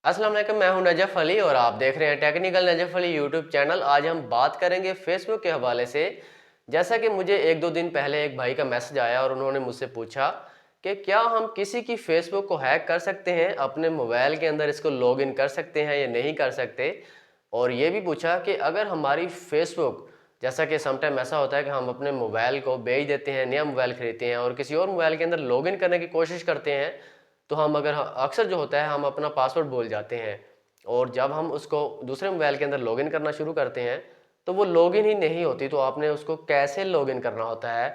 अस्सलाम वालेकुम, मैं हूं नजफ अली और आप देख रहे हैं technical Najaf Ali YouTube channel. आज हम बात करेंगे फेसबुक के हवाले से। जैसा कि मुझे एक दो दिन पहले एक भाई का मैसेज आया और उन्होंने मुझसे पूछा कि क्या हम किसी की फेसबुक को हैक कर सकते हैं, अपने मोबाइल के अंदर इसको लॉग इन कर सकते हैं या नहीं कर सकते। और ये भी पूछा कि अगर हमारी फेसबुक, जैसा कि समटाइम ऐसा होता है कि हम अपने मोबाइल को बेच देते हैं, नया मोबाइल खरीदते हैं और किसी और मोबाइल के अंदर लॉग इन करने की कोशिश करते हैं, तो हम अगर अक्सर जो होता है हम अपना पासवर्ड भूल जाते हैं और जब हम उसको दूसरे मोबाइल के अंदर लॉगिन करना शुरू करते हैं तो वो लॉगिन ही नहीं होती। तो आपने उसको कैसे लॉगिन करना होता है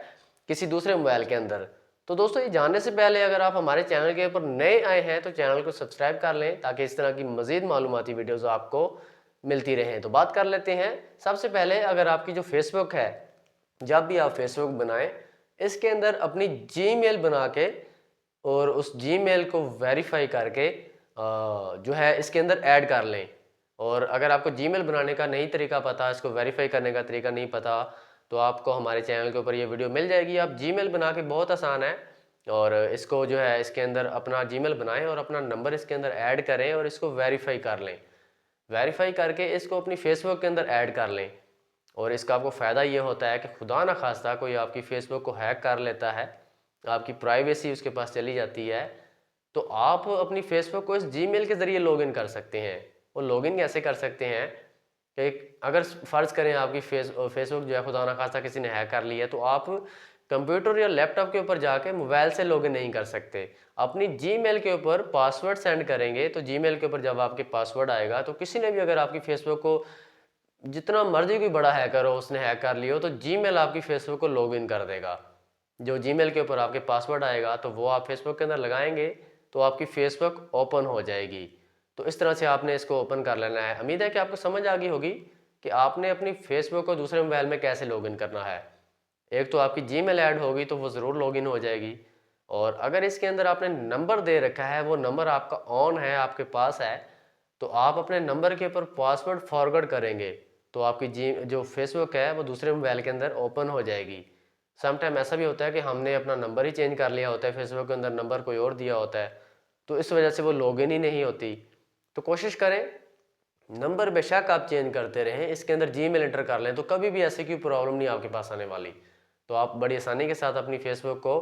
किसी दूसरे मोबाइल के अंदर। तो दोस्तों, ये जानने से पहले अगर आप हमारे चैनल के ऊपर नए आए हैं तो चैनल को सब्सक्राइब कर लें ताकि इस तरह की मज़ीद मालूमाती वीडियोज़ आपको मिलती रहें। तो बात कर लेते हैं। सबसे पहले अगर आपकी जो फेसबुक है, जब भी आप फेसबुक बनाएं इसके अंदर अपनी जीमेल बना के और उस जीमेल को वेरीफाई करके जो है इसके अंदर ऐड कर लें। और अगर आपको जीमेल बनाने का नहीं तरीका पता, इसको वेरीफाई करने का तरीका नहीं पता, तो आपको हमारे चैनल के ऊपर ये वीडियो मिल जाएगी। आप जीमेल बना के, बहुत आसान है, और इसको जो है इसके अंदर अपना जीमेल बनाएं और अपना नंबर इसके अंदर ऐड करें और इसको वेरीफाई कर लें। वेरीफाई करके इसको अपनी फेसबुक के अंदर ऐड कर लें। और इसका आपको फ़ायदा ये होता है कि खुदा ना खास्ता कोई आपकी फेसबुक को हैक कर लेता है, आपकी प्राइवेसी उसके पास चली जाती है, तो आप अपनी फेसबुक को इस जीमेल के ज़रिए लॉगिन कर सकते हैं। वो लॉगिन कैसे कर सकते हैं कि अगर फ़र्ज़ करें आपकी फेसबुक जो है खुदा ना खास्ता किसी ने हैक कर ली है, तो आप कंप्यूटर या लैपटॉप के ऊपर जाके मोबाइल से लॉगिन नहीं कर सकते। अपनी जीमेल के ऊपर पासवर्ड सेंड करेंगे तो जीमेल के ऊपर जब आपके पासवर्ड आएगा तो किसी ने भी अगर आपकी फेसबुक को, जितना मर्जी कोई बड़ा हैकर हो, उसने हैक कर लिया हो, तो जीमेल आपकी फेसबुक को लॉगिन कर देगा। जो जीमेल के ऊपर आपके पासवर्ड आएगा तो वो आप फेसबुक के अंदर लगाएंगे तो आपकी फेसबुक ओपन हो जाएगी। तो इस तरह से आपने इसको ओपन कर लेना है। उम्मीद है कि आपको समझ आ गई होगी कि आपने अपनी फेसबुक को दूसरे मोबाइल में कैसे लॉगिन करना है। एक तो आपकी जीमेल ऐड होगी तो वो ज़रूर लॉगिन हो जाएगी, और अगर इसके अंदर आपने नंबर दे रखा है, वो नंबर आपका ऑन है, आपके पास है, तो आप अपने नंबर के ऊपर पासवर्ड फॉरवर्ड करेंगे तो आपकी जी जो फेसबुक है वो दूसरे मोबाइल के अंदर ओपन हो जाएगी। समटाइम ऐसा भी होता है कि हमने अपना नंबर ही चेंज कर लिया होता है, फेसबुक के अंदर नंबर कोई और दिया होता है, तो इस वजह से वो लॉगिन ही नहीं होती। तो कोशिश करें, नंबर बेशक आप चेंज करते रहें, इसके अंदर जीमेल एंटर कर लें तो कभी भी ऐसी कोई प्रॉब्लम नहीं आपके पास आने वाली। तो आप बड़ी आसानी के साथ अपनी फेसबुक को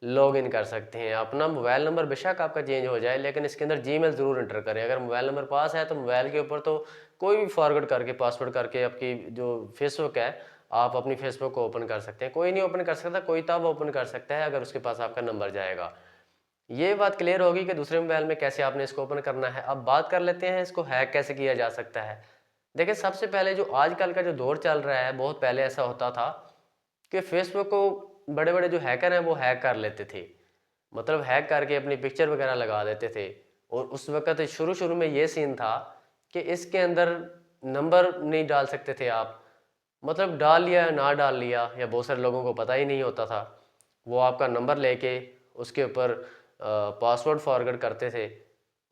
लॉग इन कर सकते हैं। अपना मोबाइल नंबर बेशक आपका चेंज हो जाए लेकिन इसके अंदर जीमेल ज़रूर एंटर करें। अगर मोबाइल नंबर पास है तो मोबाइल के ऊपर तो कोई भी फॉरवर्ड करके, पासवर्ड करके आपकी जो फेसबुक है, आप अपनी फेसबुक को ओपन कर सकते हैं। कोई नहीं ओपन कर सकता, कोई तब ओपन कर सकता है अगर उसके पास आपका नंबर जाएगा। ये बात क्लियर होगी कि दूसरे मोबाइल में कैसे आपने इसको ओपन करना है। अब बात कर लेते हैं इसको हैक कैसे किया जा सकता है। देखिए, सबसे पहले जो आजकल का जो दौर चल रहा है, बहुत पहले ऐसा होता था कि फेसबुक को बड़े बड़े जो हैकर हैं वो हैक कर लेते थे। मतलब हैक करके अपनी पिक्चर वगैरह लगा देते थे। और उस वक्त शुरू शुरू में ये सीन था कि इसके अंदर नंबर नहीं डाल सकते थे आप। मतलब डाल लिया या ना डाल लिया, या बहुत सारे लोगों को पता ही नहीं होता था, वो आपका नंबर लेके उसके ऊपर पासवर्ड फॉरवर्ड करते थे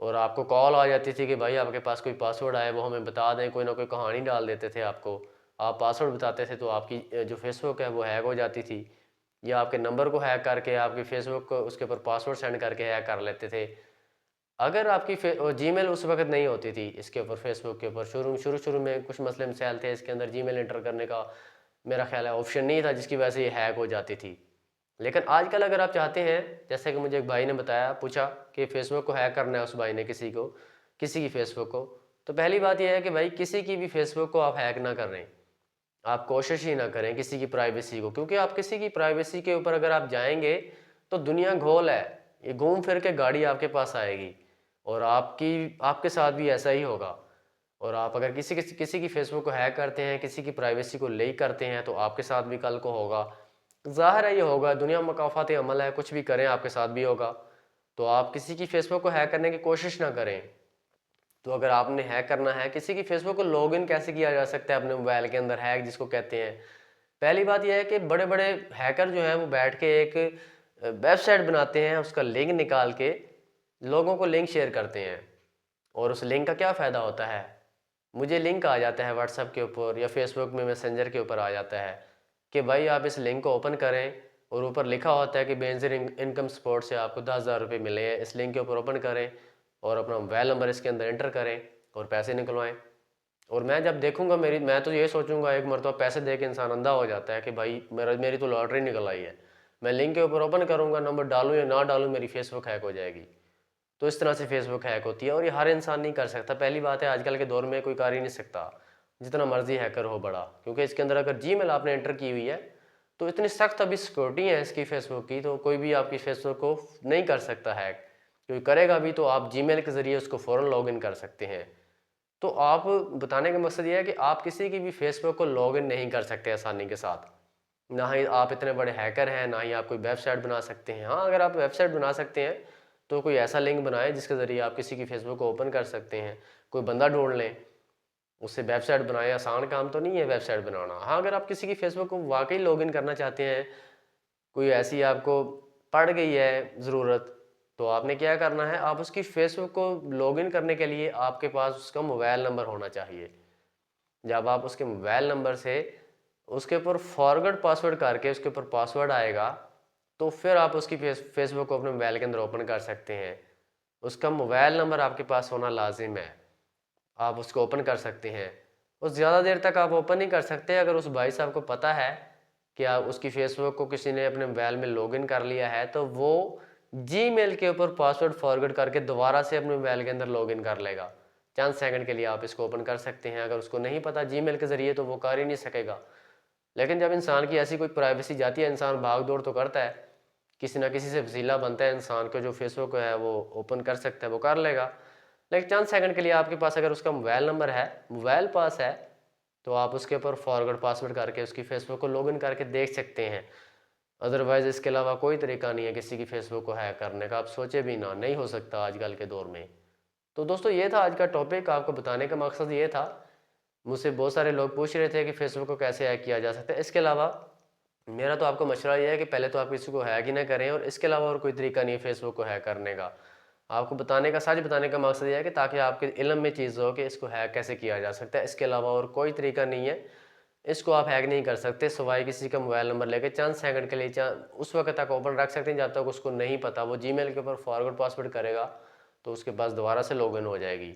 और आपको कॉल आ जाती थी कि भाई आपके पास कोई पासवर्ड आए, वो हमें बता दें। कोई ना कोई कहानी डाल देते थे आपको, आप पासवर्ड बताते थे तो आपकी जो फेसबुक है वो हैक हो जाती थी, या आपके नंबर को हैक करके आपकी फेसबुक को उसके ऊपर पासवर्ड सेंड करके हैक कर लेते थे। अगर आपकी जीमेल उस वक्त नहीं होती थी इसके ऊपर, फेसबुक के ऊपर शुरू शुरू शुरू में कुछ मसले मसाइल थे, इसके अंदर जीमेल एंटर करने का मेरा ख्याल है ऑप्शन नहीं था, जिसकी वजह से ये हैक हो जाती थी। लेकिन आजकल अगर आप चाहते हैं, जैसे कि मुझे एक भाई ने बताया, पूछा कि फेसबुक को हैक करना है उस भाई ने, किसी की फेसबुक को, तो पहली बात यह है कि भाई किसी की भी फेसबुक को आप हैक ना कर रहे हैं। आप कोशिश ही ना करें किसी की प्राइवेसी को, क्योंकि आप किसी की प्राइवेसी के ऊपर अगर आप जाएंगे तो दुनिया गोल है, ये घूम फिर के गाड़ी आपके पास आएगी और आपके साथ भी ऐसा ही होगा। और आप अगर किसी की फेसबुक को हैक करते हैं, किसी की प्राइवेसी को लीक करते हैं, तो आपके साथ भी कल को होगा। ज़ाहिर है ये होगा, दुनिया मकाफात अमल है, कुछ भी करें आपके साथ भी होगा। तो आप किसी की फेसबुक को हैक करने की कोशिश ना करें। तो अगर आपने हैक करना है किसी की फेसबुक को, लॉगिन कैसे किया जा सकता है अपने मोबाइल के अंदर, हैक जिसको कहते हैं। पहली बात यह है कि बड़े बड़े हैकर जो हैं वो बैठ के एक वेबसाइट बनाते हैं, उसका लिंक निकाल के लोगों को लिंक शेयर करते हैं। और उस लिंक का क्या फ़ायदा होता है, मुझे लिंक आ जाता है व्हाट्सएप के ऊपर या फेसबुक में मैसेंजर के ऊपर आ जाता है कि भाई आप इस लिंक को ओपन करें, और ऊपर लिखा होता है कि बेनजीर इनकम सपोर्ट से आपको 10,000 रुपये मिले हैं, इस लिंक के ऊपर ओपन करें और अपना मोबाइल नंबर इसके अंदर एंटर करें और पैसे निकलवाएं। और मैं जब देखूंगा मैं तो ये सोचूंगा, एक मरतबा पैसे दे के इंसान अंधा हो जाता है कि भाई मेरी तो लॉटरी निकल आई है। मैं लिंक के ऊपर ओपन करूंगा, नंबर डालूं या ना डालूं, मेरी फेसबुक हैक हो जाएगी। तो इस तरह से फेसबुक हैक होती है और ये हर इंसान नहीं कर सकता। पहली बात है, आजकल के दौर में कोई कर ही नहीं सकता, जितना मर्जी हैकर हो बड़ा, क्योंकि इसके अंदर अगर जीमेल आपने एंटर की हुई है तो इतनी सख्त अभी सिक्योरिटी है इसकी फेसबुक की, तो कोई भी आपकी फेसबुक को नहीं कर सकता हैक। कोई करेगा भी तो आप जीमेल के ज़रिए उसको फ़ौरन लॉगिन कर सकते हैं। तो आप बताने का मकसद ये है कि आप किसी की भी फेसबुक को लॉगिन नहीं कर सकते आसानी के साथ। ना ही आप इतने बड़े हैकर हैं, ना ही आप कोई वेबसाइट बना सकते हैं। हाँ, अगर आप वेबसाइट बना सकते हैं तो कोई ऐसा लिंक बनाएं जिसके ज़रिए आप किसी की फेसबुक को ओपन कर सकते हैं। कोई बंदा ढूंढ लें, उससे वेबसाइट बनाएं। आसान काम तो नहीं है वेबसाइट बनाना। हाँ, अगर आप किसी की फेसबुक को वाकई लॉगिन करना चाहते हैं, कोई ऐसी आपको पड़ गई है ज़रूरत, तो आपने क्या करना है, आप उसकी फेसबुक को लॉगिन करने के लिए आपके पास उसका मोबाइल नंबर होना चाहिए। जब आप उसके मोबाइल नंबर से उसके ऊपर फॉरगेट पासवर्ड करके उसके ऊपर पासवर्ड आएगा, तो फिर आप उसकी फेसबुक को अपने मोबाइल के अंदर ओपन कर सकते हैं। उसका मोबाइल नंबर आपके पास होना लाजिम है, आप उसको ओपन कर सकते हैं। उस ज़्यादा देर तक आप ओपन नहीं कर सकते। अगर उस भाई साहब को पता है कि आप उसकी फेसबुक को किसी ने अपने मोबाइल में लॉगिन कर लिया है, तो वो जीमेल के ऊपर पासवर्ड फॉरगेट करके दोबारा से अपने मोबाइल के अंदर लॉगिन कर लेगा। चंद सेकंड के लिए आप इसको ओपन कर सकते हैं। अगर उसको नहीं पता जीमेल के ज़रिए, तो वो कर ही नहीं सकेगा। लेकिन जब इंसान की ऐसी कोई प्राइवेसी जाती है, इंसान भाग दौड़ तो करता है, किसी ना किसी से वसीला बनता है इंसान को, जो फेसबुक है वो ओपन कर सकता है, वो कर लेगा। लेकिन चंद सेकंड के लिए आपके पास अगर उसका मोबाइल नंबर है, मोबाइल पास है, तो आप उसके ऊपर फॉरवर्ड पासवर्ड करके उसकी फेसबुक को लॉगिन करके देख सकते हैं। अदरवाइज इसके अलावा कोई तरीका नहीं है किसी की फेसबुक को हैक करने का। आप सोचे भी ना, नहीं हो सकता आजकल के दौर में। तो दोस्तों, ये था आज का टॉपिक। आपको बताने का मकसद ये था, मुझसे बहुत सारे लोग पूछ रहे थे कि फेसबुक को कैसे हैक किया जा सकता है। इसके अलावा मेरा तो आपको मशवरा ये है कि पहले तो आप किसी को हैक ही ना करें, और इसके अलावा और कोई तरीका नहीं है फेसबुक को हैक करने का। आपको बताने का, सच बताने का मकसद ये है कि ताकि आपके इल्म में चीज़ हो कि इसको हैक कैसे किया जा सकता है। इसके अलावा और कोई तरीका नहीं है। इसको आप हैक नहीं कर सकते सिवाय किसी का मोबाइल नंबर लेके चंद सेकंड के लिए उस वक्त तक ओपन रख सकते हैं जब तक उसको नहीं पता। वो जीमेल के ऊपर फॉरवर्ड पासवर्ड करेगा तो उसके पास दोबारा से लॉगिन हो जाएगी।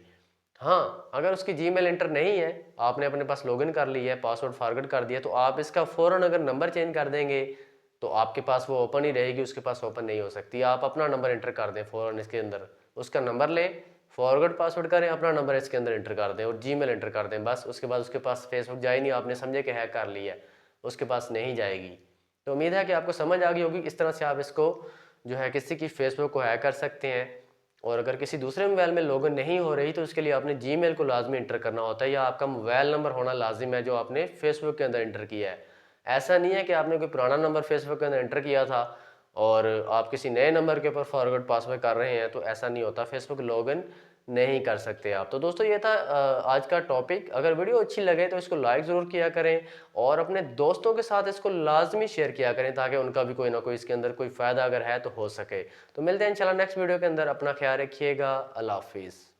हाँ, अगर उसकी जीमेल एंटर नहीं है, आपने अपने पास लॉगिन कर लिया है, पासवर्ड फॉरगेट कर दिया, तो आप इसका फ़ौरन अगर नंबर चेंज कर देंगे तो आपके पास वो ओपन ही रहेगी, उसके पास ओपन नहीं हो सकती। आप अपना नंबर एंटर कर दें फ़ौरन इसके अंदर, उसका नंबर लें, फॉरगेट पासवर्ड करें, अपना नंबर इसके अंदर एंटर कर दें और जीमेल एंटर कर दें, बस। उसके बाद उसके पास फेसबुक जाए नहीं, आपने समझे कि हैक कर लिया है, उसके पास नहीं जाएगी। तो उम्मीद है कि आपको समझ आ गई होगी इस तरह से आप इसको जो है किसी की फेसबुक को हैक कर सकते हैं। और अगर किसी दूसरे मोबाइल में लॉगिन नहीं हो रही, तो उसके लिए आपने जीमेल को लाजमी इंटर करना होता है, या आपका मोबाइल नंबर होना लाजिम है जो आपने फेसबुक के अंदर इंटर किया है। ऐसा नहीं है कि आपने कोई पुराना नंबर फेसबुक के अंदर इंटर किया था और आप किसी नए नंबर के ऊपर फॉरवर्ड पासवर्ड कर रहे हैं, तो ऐसा नहीं होता, फेसबुक लॉगिन नहीं कर सकते आप। तो दोस्तों, ये था आज का टॉपिक। अगर वीडियो अच्छी लगे तो इसको लाइक ज़रूर किया करें और अपने दोस्तों के साथ इसको लाजमी शेयर किया करें, ताकि उनका भी कोई ना कोई इसके अंदर कोई फ़ायदा अगर है तो हो सके। तो मिलते हैं इंशाल्लाह नेक्स्ट वीडियो के अंदर। अपना ख्याल रखिएगा। अल्लाह हाफिज़।